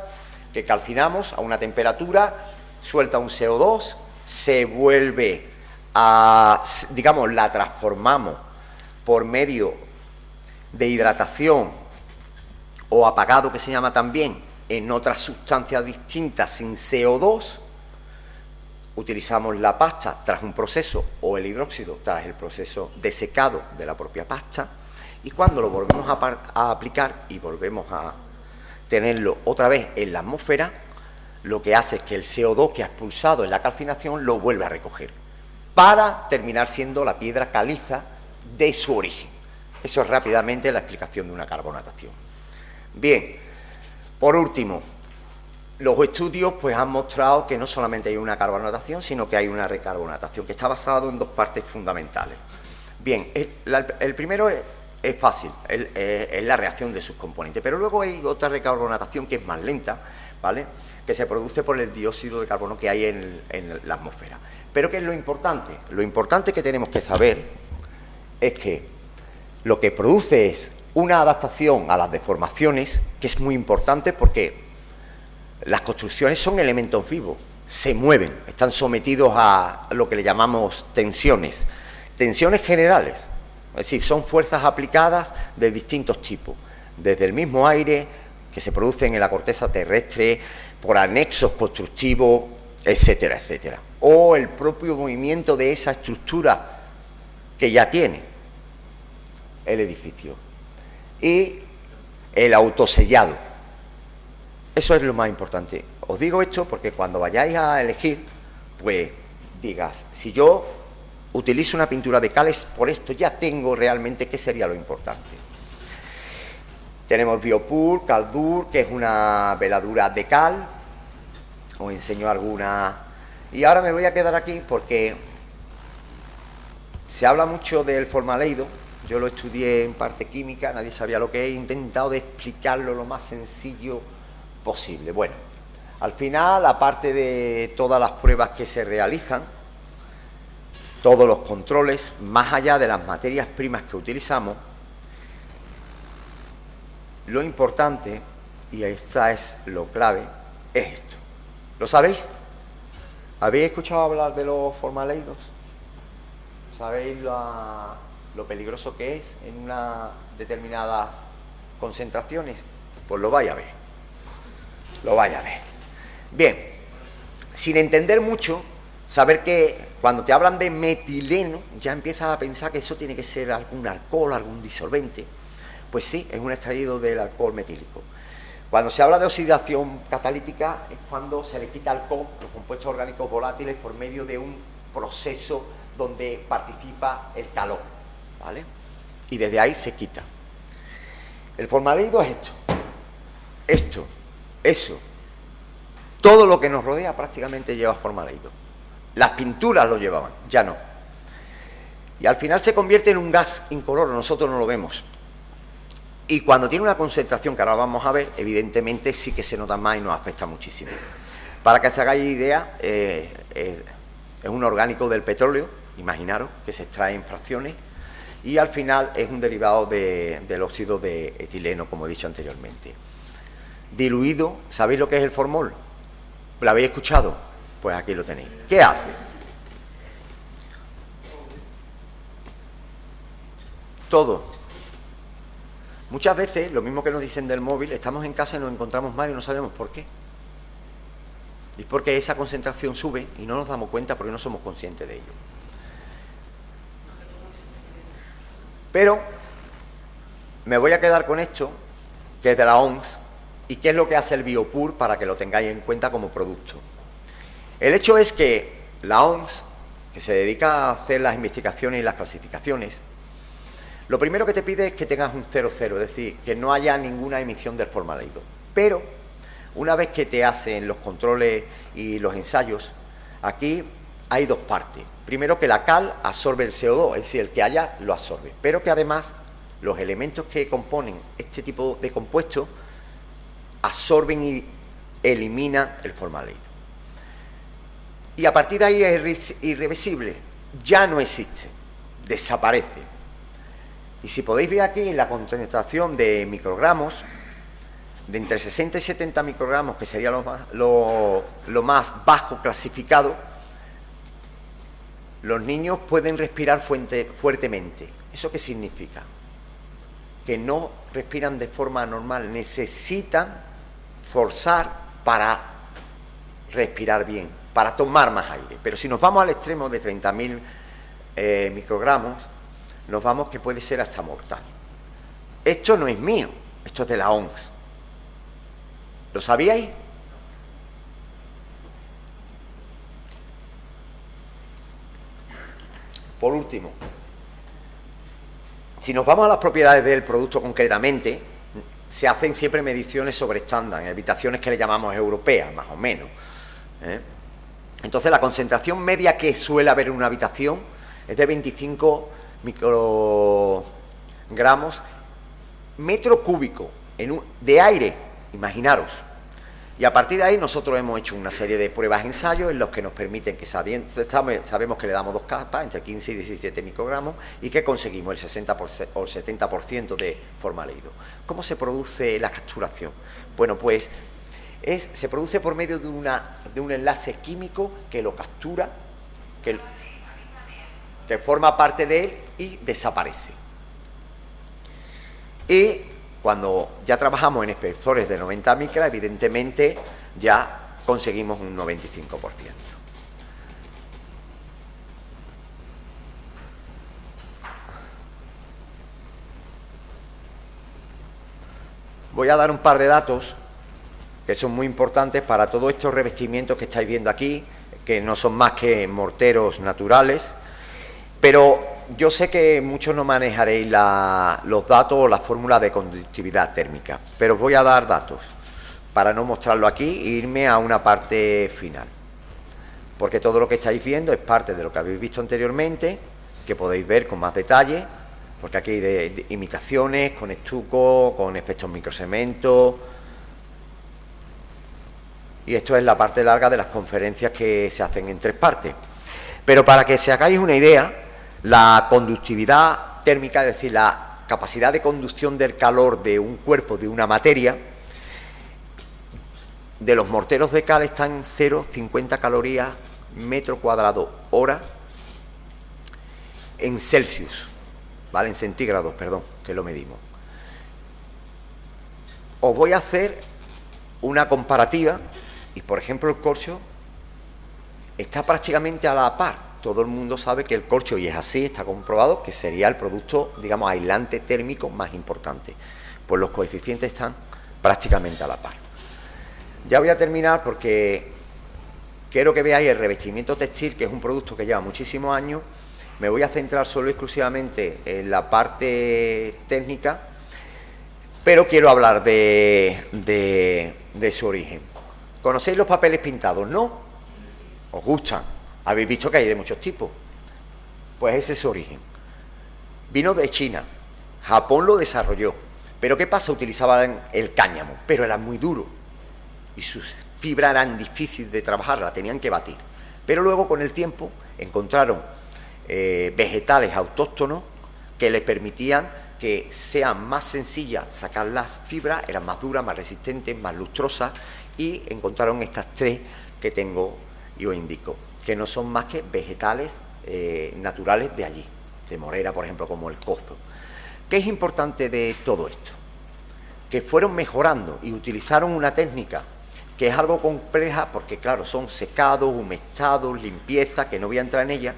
que calcinamos a una temperatura, suelta un CO2, se vuelve a, digamos, la transformamos por medio de hidratación o apagado, que se llama también, en otras sustancias distintas sin CO2. Utilizamos la pasta tras un proceso, o el hidróxido tras el proceso de secado de la propia pasta, y cuando lo volvemos a aplicar y volvemos a tenerlo otra vez en la atmósfera, lo que hace es que el CO2 que ha expulsado en la calcinación lo vuelve a recoger, para terminar siendo la piedra caliza de su origen. Eso es rápidamente la explicación de una carbonatación. Bien, por último, los estudios pues han mostrado que no solamente hay una carbonatación, sino que hay una recarbonatación, que está basado en dos partes fundamentales. Bien, el primero es fácil, es la reacción de sus componentes, pero luego hay otra recarbonatación que es más lenta, ¿vale?, que se produce por el dióxido de carbono que hay en la atmósfera. Pero ¿qué es lo importante? Lo importante que tenemos que saber es que lo que produce es una adaptación a las deformaciones, que es muy importante porque las construcciones son elementos vivos, se mueven, están sometidos a lo que le llamamos tensiones generales, es decir, son fuerzas aplicadas de distintos tipos, desde el mismo aire que se producen en la corteza terrestre, por anexos constructivos, etcétera, etcétera, o el propio movimiento de esa estructura que ya tiene el edificio, y el autosellado. Eso es lo más importante. Os digo esto porque cuando vayáis a elegir, pues digas, si yo utilizo una pintura de cales, por esto ya tengo realmente qué sería lo importante. Tenemos Biopur, Caldur, que es una veladura de cal. Os enseño alguna. Y ahora me voy a quedar aquí porque se habla mucho del formaldehído. Yo lo estudié en parte química, nadie sabía lo que es, he intentado de explicarlo lo más sencillo posible. Bueno, al final, aparte de todas las pruebas que se realizan, todos los controles, más allá de las materias primas que utilizamos, lo importante, y esta es lo clave, es esto. ¿Lo sabéis? ¿Habéis escuchado hablar de los formaldehídos? ¿Sabéis lo peligroso que es en unas determinadas concentraciones? Pues lo vais a ver. Lo vais a ver. Bien, sin entender mucho, saber que cuando te hablan de metileno, ya empiezas a pensar que eso tiene que ser algún alcohol, algún disolvente. Pues sí, es un extraído del alcohol metílico. Cuando se habla de oxidación catalítica es cuando se le quita alcohol, los compuestos orgánicos volátiles, por medio de un proceso donde participa el calor, ¿vale? Y desde ahí se quita. El formaldehído es esto, eso. Todo lo que nos rodea prácticamente lleva formaldehído. Las pinturas lo llevaban, ya no. Y al final se convierte en un gas incoloro, nosotros no lo vemos. Y cuando tiene una concentración, que ahora vamos a ver, evidentemente sí que se nota más y nos afecta muchísimo. Para que os hagáis idea, es un orgánico del petróleo, imaginaros, que se extrae en fracciones, y al final es un derivado del óxido de etileno, como he dicho anteriormente. diluido. ¿Sabéis lo que es el formol? ¿Lo habéis escuchado? Pues aquí lo tenéis. ¿Qué hace? Todo. Muchas veces, lo mismo que nos dicen del móvil, estamos en casa y nos encontramos mal y no sabemos por qué. Y es porque esa concentración sube y no nos damos cuenta porque no somos conscientes de ello. Pero me voy a quedar con esto, que es de la OMS, y qué es lo que hace el Biopur para que lo tengáis en cuenta como producto. El hecho es que la OMS, que se dedica a hacer las investigaciones y las clasificaciones, lo primero que te pide es que tengas un 0,0, es decir, que no haya ninguna emisión del formaldehído. Pero, una vez que te hacen los controles y los ensayos, aquí hay dos partes. Primero, que la cal absorbe el CO2, es decir, el que haya lo absorbe, pero que además los elementos que componen este tipo de compuestos absorben y eliminan el formaldehído. Y a partir de ahí es irreversible, ya no existe, desaparece. Y si podéis ver aquí la concentración de microgramos, de entre 60 y 70 microgramos, que sería lo más bajo clasificado, los niños pueden respirar fuertemente. ¿Eso qué significa? Que no respiran de forma normal, necesitan forzar para respirar bien, para tomar más aire. Pero si nos vamos al extremo de 30.000 microgramos, nos vamos que puede ser hasta mortal. Esto no es mío, esto es de la OMS. ¿Lo sabíais? Por último, si nos vamos a las propiedades del producto concretamente, se hacen siempre mediciones sobre estándar, en habitaciones que le llamamos europeas, más o menos. Entonces, la concentración media que suele haber en una habitación es de 25 microgramos metro cúbico de aire, imaginaros. Y a partir de ahí nosotros hemos hecho una serie de pruebas, ensayos, en los que nos permiten que sabemos que le damos dos capas, entre 15 y 17 microgramos, y que conseguimos el 60% o el 70% de formaldehído. ¿Cómo se produce la capturación? Bueno, pues se produce por medio de un enlace químico que lo captura, que forma parte de él y desaparece. Y cuando ya trabajamos en espesores de 90 micras, evidentemente ya conseguimos un 95%. Voy a dar un par de datos que son muy importantes para todos estos revestimientos que estáis viendo aquí, que no son más que morteros naturales, pero yo sé que muchos no manejaréis los datos o las fórmulas de conductividad térmica, pero os voy a dar datos para no mostrarlo aquí e irme a una parte final, porque todo lo que estáis viendo es parte de lo que habéis visto anteriormente, que podéis ver con más detalle, porque aquí hay de imitaciones, con estuco, con efectos microcemento, y esto es la parte larga de las conferencias que se hacen en 3 partes. Pero para que se hagáis una idea, la conductividad térmica, es decir, la capacidad de conducción del calor de un cuerpo, de una materia, de los morteros de cal está en 0,50 calorías metro cuadrado hora en Celsius, ¿vale? En centígrados, perdón, que lo medimos. Os voy a hacer una comparativa y, por ejemplo, el corcho está prácticamente a la par. Todo el mundo sabe que el corcho, y es así, está comprobado, que sería el producto, digamos, aislante térmico más importante. Pues los coeficientes están prácticamente a la par. Ya voy a terminar porque quiero que veáis el revestimiento textil, que es un producto que lleva muchísimos años. Me voy a centrar solo exclusivamente en la parte técnica, pero quiero hablar de su origen. ¿Conocéis los papeles pintados, no? ¿Os gustan? Habéis visto que hay de muchos tipos. Pues ese es su origen. Vino de China. Japón lo desarrolló. ¿Pero qué pasa? Utilizaban el cáñamo, pero era muy duro. Y sus fibras eran difíciles de trabajar, la tenían que batir. Pero luego, con el tiempo, encontraron vegetales autóctonos que les permitían que sea más sencilla sacar las fibras, eran más duras, más resistentes, más lustrosas, y encontraron estas tres que tengo y os indico, que no son más que vegetales naturales de allí, de Morera, por ejemplo, como el cozo. ¿Qué es importante de todo esto? Que fueron mejorando y utilizaron una técnica que es algo compleja, porque claro, son secados, humectados, limpieza, que no voy a entrar en ella,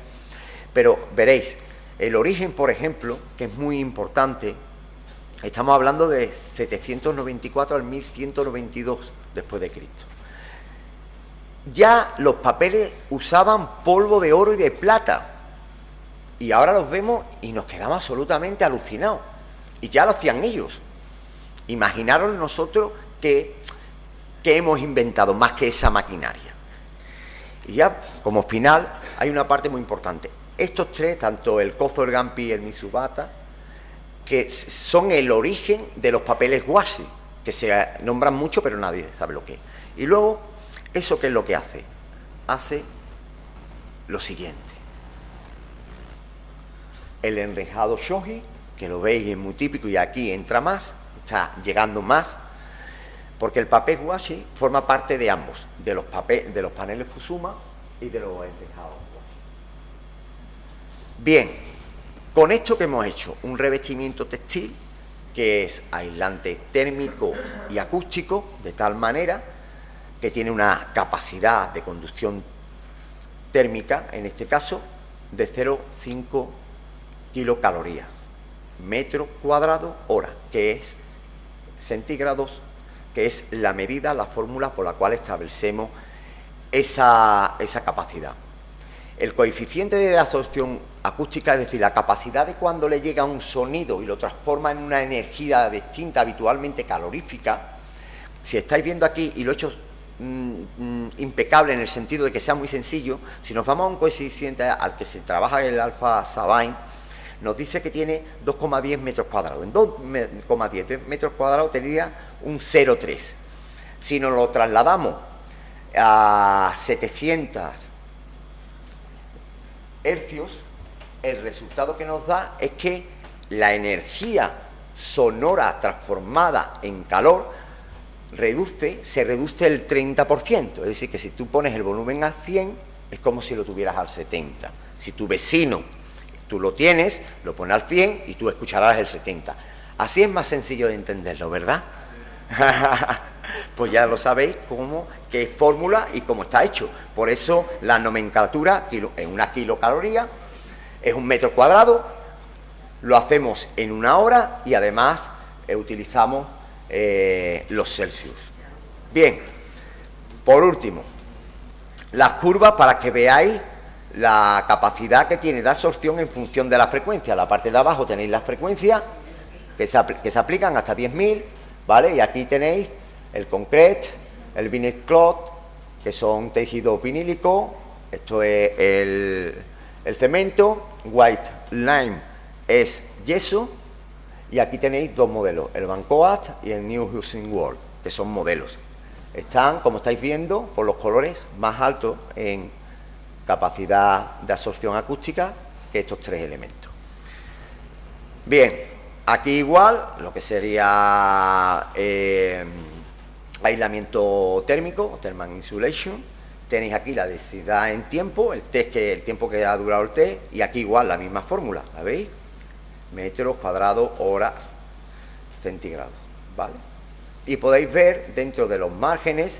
pero veréis, el origen, por ejemplo, que es muy importante, estamos hablando de 794 al 1192 después de Cristo. Ya los papeles usaban polvo de oro y de plata, y ahora los vemos y nos quedamos absolutamente alucinados, y ya lo hacían ellos. Imaginaros nosotros que hemos inventado más que esa maquinaria. Y ya como final hay una parte muy importante. Estos tres, tanto el kozo, el gampi y el mitsubata, que son el origen de los papeles washi, que se nombran mucho pero nadie sabe lo que es. Y luego, ¿eso qué es lo que hace? Hace lo siguiente. El enrejado shoji, que lo veis es muy típico y aquí entra más, está llegando más, porque el papel washi forma parte de ambos, de los paneles Fusuma y de los enrejados washi. Bien, con esto que hemos hecho, un revestimiento textil que es aislante térmico y acústico, de tal manera que tiene una capacidad de conducción térmica, en este caso, de 0,5 kilocalorías, metro cuadrado hora, que es centígrados, que es la medida, la fórmula por la cual establecemos esa capacidad. El coeficiente de absorción acústica, es decir, la capacidad de cuando le llega un sonido y lo transforma en una energía distinta, habitualmente calorífica. Si estáis viendo aquí, y lo he hecho impecable en el sentido de que sea muy sencillo, si nos vamos a un coeficiente al que se trabaja el alfa Sabine, nos dice que tiene 2,10 metros cuadrados. En 2,10 metros cuadrados tendría un 0,3. Si nos lo trasladamos a 700 hercios, el resultado que nos da es que la energía sonora transformada en calor se reduce el 30%. Es decir, que si tú pones el volumen al 100, es como si lo tuvieras al 70. Si tu vecino, tú lo tienes, lo pones al 100 y tú escucharás el 70. Así es más sencillo de entenderlo, ¿verdad? Pues ya lo sabéis qué es fórmula y cómo está hecho. Por eso la nomenclatura es una kilocaloría, es un metro cuadrado, lo hacemos en una hora y además utilizamos los Celsius. Bien, por último, las curvas para que veáis la capacidad que tiene de absorción en función de la frecuencia. La parte de abajo tenéis las frecuencias que se aplican hasta 10.000, ¿vale? Y aquí tenéis el concrete, el vinyl cloth, que son tejidos vinílicos, esto es el cemento, white lime es yeso, y aquí tenéis dos modelos, el Vancoat y el New Housing World, que son modelos. Están, como estáis viendo, por los colores más altos en capacidad de absorción acústica que estos tres elementos. Bien, aquí igual lo que sería aislamiento térmico, thermal insulation. Tenéis aquí la densidad en tiempo, el tiempo que ha durado el test, y aquí igual la misma fórmula, ¿la veis? Metros cuadrados, horas, centígrados, ¿vale? Y podéis ver dentro de los márgenes,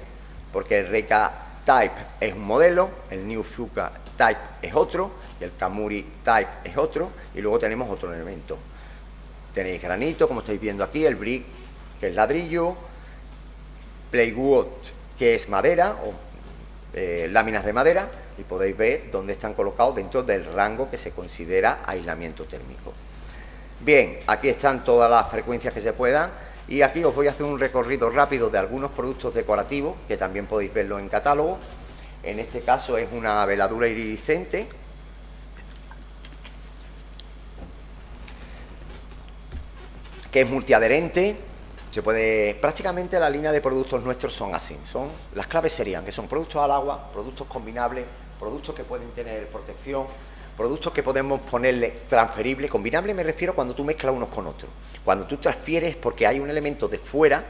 porque el Reika Type es un modelo, el New Fuka Type es otro, y el Kamuri Type es otro, y luego tenemos otro elemento. Tenéis granito, como estáis viendo aquí, el brick, que es ladrillo, plywood, que es madera, o láminas de madera, y podéis ver dónde están colocados dentro del rango que se considera aislamiento térmico. Bien, aquí están todas las frecuencias que se puedan, y aquí os voy a hacer un recorrido rápido de algunos productos decorativos, que también podéis verlo en catálogo. En este caso es una veladura iridiscente, que es multiadherente. Se puede, prácticamente la línea de productos nuestros son así, las claves serían que son productos al agua, productos combinables, productos que pueden tener protección, Productos que podemos ponerle transferible, combinable me refiero cuando tú mezclas unos con otros. Cuando tú transfieres porque hay un elemento de fuera,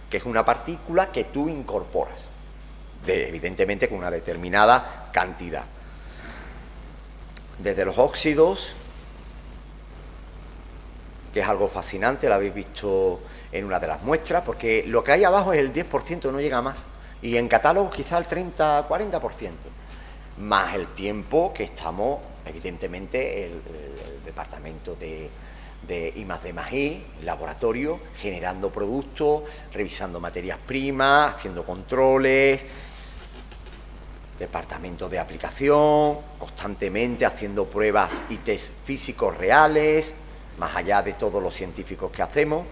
que es una partícula que tú incorporas, evidentemente con una determinada cantidad. Desde los óxidos, que es algo fascinante, lo habéis visto en una de las muestras, porque lo que hay abajo es el 10%, no llega más. Y en catálogos quizá el 30-40%. Más el tiempo que estamos, evidentemente, el departamento de I+D+I, laboratorio, generando productos, revisando materias primas, haciendo controles, departamento de aplicación, constantemente haciendo pruebas y test físicos reales, más allá de todos los científicos que hacemos.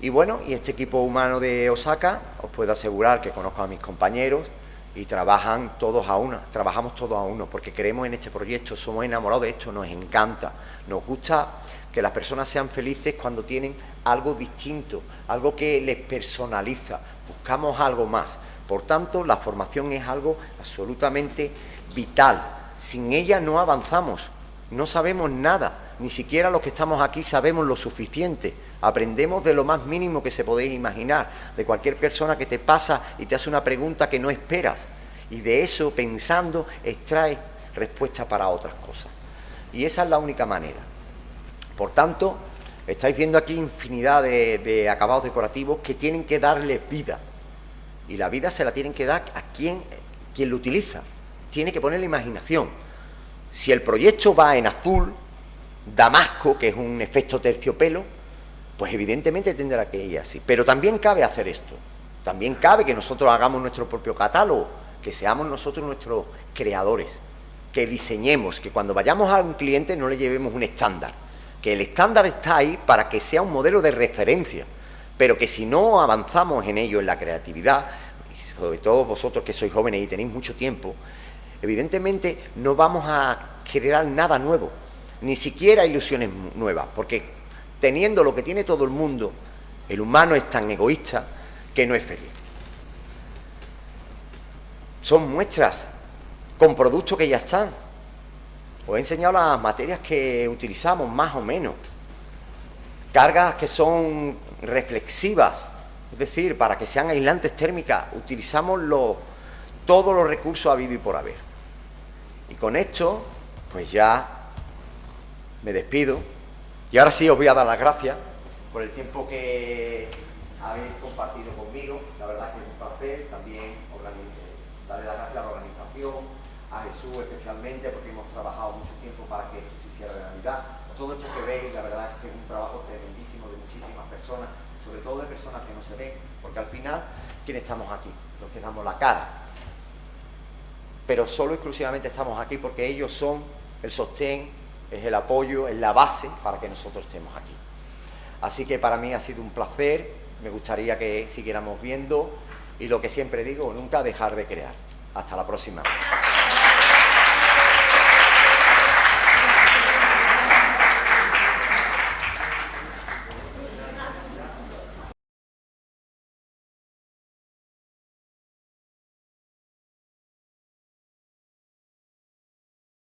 Y bueno, y este equipo humano de Osaka, os puedo asegurar que conozco a mis compañeros y trabajamos todos a uno, porque creemos en este proyecto, somos enamorados de esto, nos encanta, nos gusta que las personas sean felices cuando tienen algo distinto, algo que les personaliza, buscamos algo más. Por tanto, la formación es algo absolutamente vital. Sin ella no avanzamos, no sabemos nada, ni siquiera los que estamos aquí sabemos lo suficiente. Aprendemos de lo más mínimo que se podéis imaginar, de cualquier persona que te pasa y te hace una pregunta que no esperas. Y de eso, pensando, extraes respuesta para otras cosas. Y esa es la única manera. Por tanto, estáis viendo aquí infinidad de acabados decorativos que tienen que darle vida. Y la vida se la tienen que dar a quien lo utiliza. Tiene que poner la imaginación. Si el proyecto va en azul, damasco, que es un efecto terciopelo, pues evidentemente tendrá que ir así. Pero también cabe hacer esto. También cabe que nosotros hagamos nuestro propio catálogo, que seamos nosotros nuestros creadores, que diseñemos, que cuando vayamos a un cliente no le llevemos un estándar, que el estándar está ahí para que sea un modelo de referencia, pero que si no avanzamos en ello, en la creatividad, sobre todo vosotros que sois jóvenes y tenéis mucho tiempo, evidentemente no vamos a generar nada nuevo, ni siquiera ilusiones nuevas, porque teniendo lo que tiene todo el mundo, el humano es tan egoísta que no es feliz. Son muestras con productos que ya están. Os he enseñado las materias que utilizamos, más o menos. Cargas que son reflexivas, es decir, para que sean aislantes térmicas, utilizamos todos los recursos habidos y por haber. Y con esto, pues ya me despido. Y ahora sí os voy a dar las gracias por el tiempo que habéis compartido conmigo. La verdad que es un placer también darle las gracias a la organización, a Jesús especialmente, porque hemos trabajado mucho tiempo para que esto se hiciera realidad. Todo esto que veis, la verdad es que es un trabajo tremendísimo de muchísimas personas, sobre todo de personas que no se ven, porque al final, ¿quién estamos aquí? Los que damos la cara. Pero solo exclusivamente estamos aquí porque ellos son el sostén, es el apoyo, es la base para que nosotros estemos aquí. Así que para mí ha sido un placer, me gustaría que siguiéramos viendo y lo que siempre digo, nunca dejar de crear. Hasta la próxima.